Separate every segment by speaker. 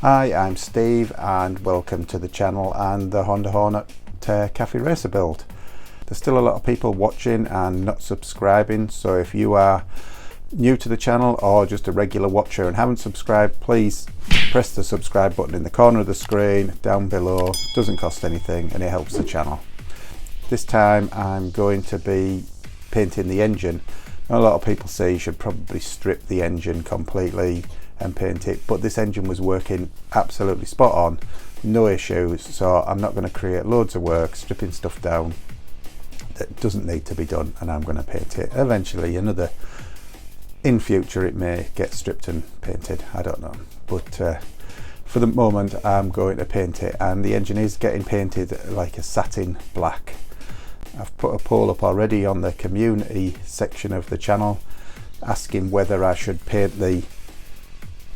Speaker 1: Hi, I'm Steve and welcome to the channel and the Honda Hornet Café racer build. There's still a lot of people watching and not subscribing, so if you are new to the channel or just a regular watcher and haven't subscribed, please press the subscribe button in the corner of the screen down below. It doesn't cost anything and it helps the channel. This time I'm going to be painting the engine. A lot of people say you should probably strip the engine completely and paint it, but this engine was working absolutely spot on, no issues, so I'm not going to create loads of work stripping stuff down that doesn't need to be done, and I'm going to paint it. Eventually, in future it may get stripped and painted, I don't know, but for the moment I'm going to paint it, and the engine is getting painted like a satin black. I've put a poll up already on the community section of the channel asking whether I should paint the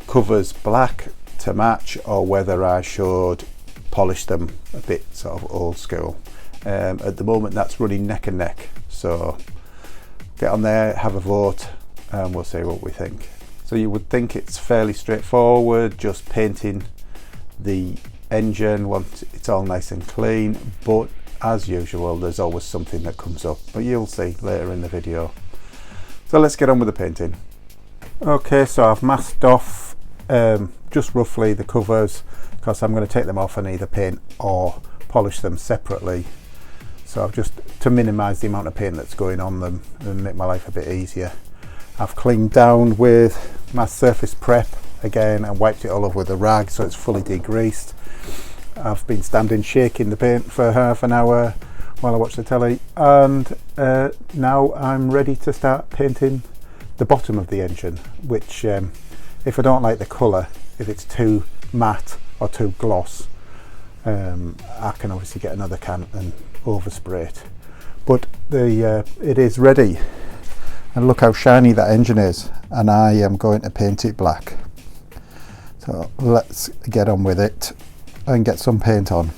Speaker 1: covers black to match or whether I should polish them a bit sort of old school. At the moment that's running neck and neck, so get on there, have a vote, and we'll see what we think. So you would think it's fairly straightforward, just painting the engine once it's all nice and clean, but as usual there's always something that comes up, but you'll see later in the video. So let's get on with the painting. Okay, so I've masked off just roughly the covers because I'm going to take them off and either paint or polish them separately. So I've just, to minimise the amount of paint that's going on them and make my life a bit easier, I've cleaned down with my surface prep again and wiped it all over with a rag so it's fully degreased. I've been standing shaking the paint for half an hour while I watch the telly, and now I'm ready to start painting the bottom of the engine, which if I don't like the colour, if it's too matte or too gloss, I can obviously get another can and overspray it. But it is ready, and look how shiny that engine is, and I am going to paint it black. So let's get on with it and get some paint on.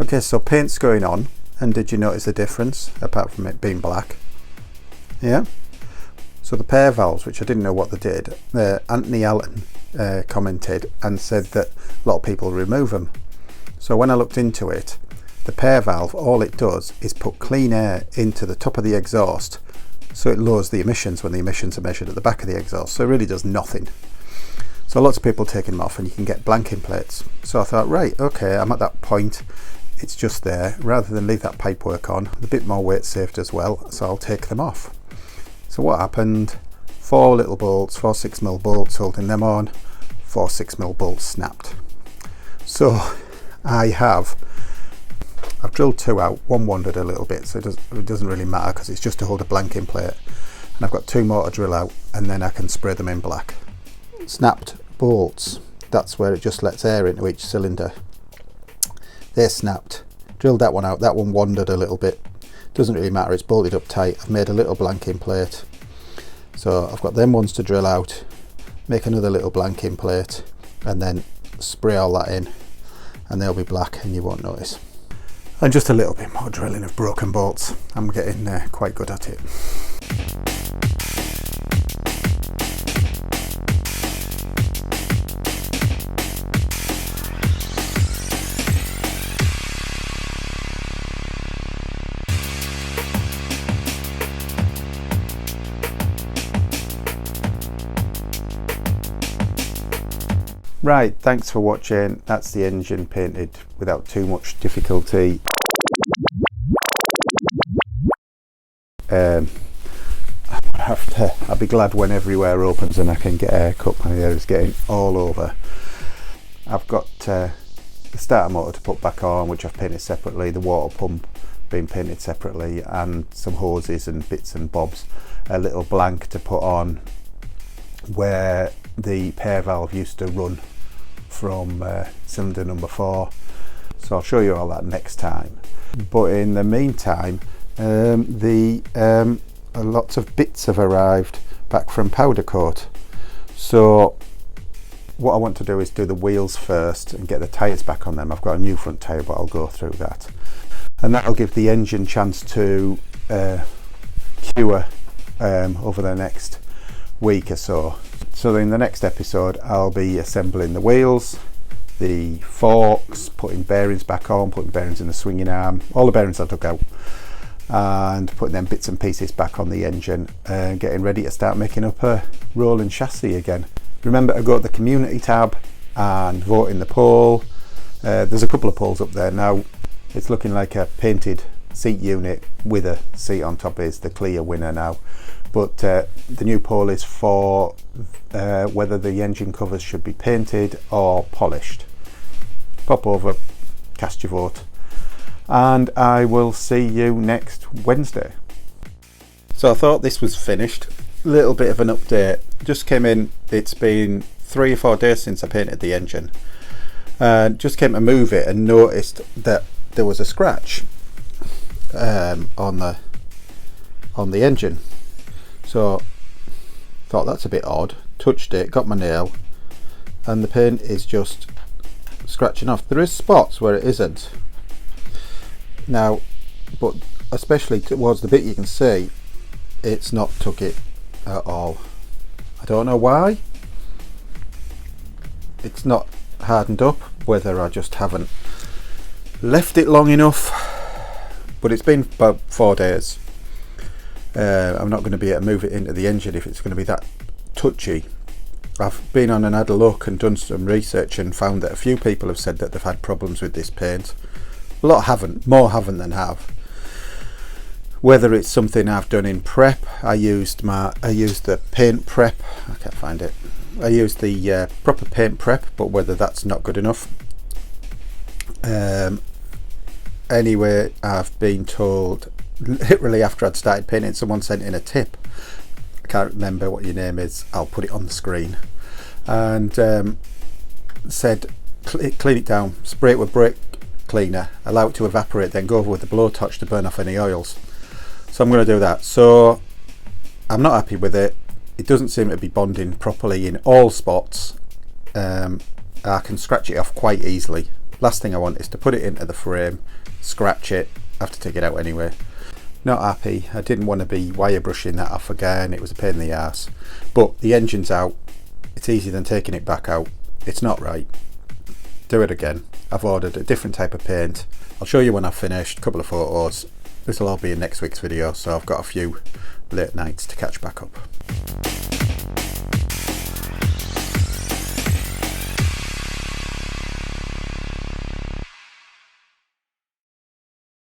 Speaker 1: Okay, so paint's going on, and did you notice the difference apart from it being black? Yeah. So the pair valves, which I didn't know what they did, Anthony Allen commented and said that a lot of people remove them. So when I looked into it, the pair valve, all it does is put clean air into the top of the exhaust, so it lowers the emissions when the emissions are measured at the back of the exhaust. So it really does nothing. So lots of people taking them off and you can get blanking plates. So I thought, right, okay, I'm at that point. It's just there, rather than leave that pipe work on, a bit more weight saved as well, so I'll take them off. So what happened, 4 little bolts, 4 6mm bolts holding them on, 4 6mm bolts snapped. So I've drilled 2 out, one wandered a little bit, so it doesn't really matter because it's just to hold a blanking plate, and I've got 2 more to drill out and then I can spray them in black. Snapped bolts, that's where it just lets air into each cylinder. They snapped. Drilled that one out, that one wandered a little bit. Doesn't really matter, it's bolted up tight. I've made a little blanking plate. So I've got them ones to drill out, make another little blanking plate, and then spray all that in, and they'll be black and you won't notice. And just a little bit more drilling of broken bolts. I'm getting quite good at it. Right, thanks for watching. That's the engine painted without too much difficulty. I'll be glad when everywhere opens and I can get a haircut. My hair is getting all over. I've got the starter motor to put back on, which I've painted separately, the water pump being painted separately, and some hoses and bits and bobs. A little blank to put on where the pair valve used to run from cylinder number 4, so I'll show you all that next time. But in the meantime, lots of bits have arrived back from powder coat. So what I want to do is do the wheels first and get the tyres back on them. I've got a new front tyre, but I'll go through that. And that'll give the engine chance to cure over the next week or so. So in the next episode I'll be assembling the wheels, the forks, putting bearings back on, putting bearings in the swinging arm, all the bearings I took out, and putting them bits and pieces back on the engine and getting ready to start making up a rolling chassis again. Remember to go to the community tab and vote in the poll. There's a couple of polls up there now. It's looking like a painted seat unit with a seat on top is the clear winner now, but the new poll is for whether the engine covers should be painted or polished. Pop over, cast your vote, and I will see you next Wednesday. So I thought this was finished. Little bit of an update, just came in. It's been 3 or 4 days since I painted the engine, and just came to move it and noticed that there was a scratch on the engine. So thought that's a bit odd, touched it, got my nail, and the paint is just scratching off. There is spots where it isn't now, but especially towards the bit you can see, it's not took it at all. I don't know why. It's not hardened up, whether I just haven't left it long enough, but it's been about 4 days. I'm not going to be able to move it into the engine if it's going to be that touchy. I've been on and had a look and done some research and found that a few people have said that they've had problems with this paint. A lot haven't, more haven't than have. Whether it's something I've done in prep, I used the paint prep, I can't find it. I used the proper paint prep, but whether that's not good enough. Anyway, I've been told, literally after I'd started painting, someone sent in a tip. I can't remember what your name is, I'll put it on the screen, and said clean it down, spray it with brake cleaner, allow it to evaporate, then go over with the blowtorch to burn off any oils. So I'm going to do that. So I'm not happy with it. It doesn't seem to be bonding properly in all spots. I can scratch it off quite easily. Last thing I want is to put it into the frame, scratch it, have to take it out anyway. Not happy. I didn't want to be wire brushing that off again, it was a pain in the arse. But the engine's out, it's easier than taking it back out. It's not right. Do it again. I've ordered a different type of paint. I'll show you when I've finished, a couple of photos. This will all be in next week's video, so I've got a few late nights to catch back up.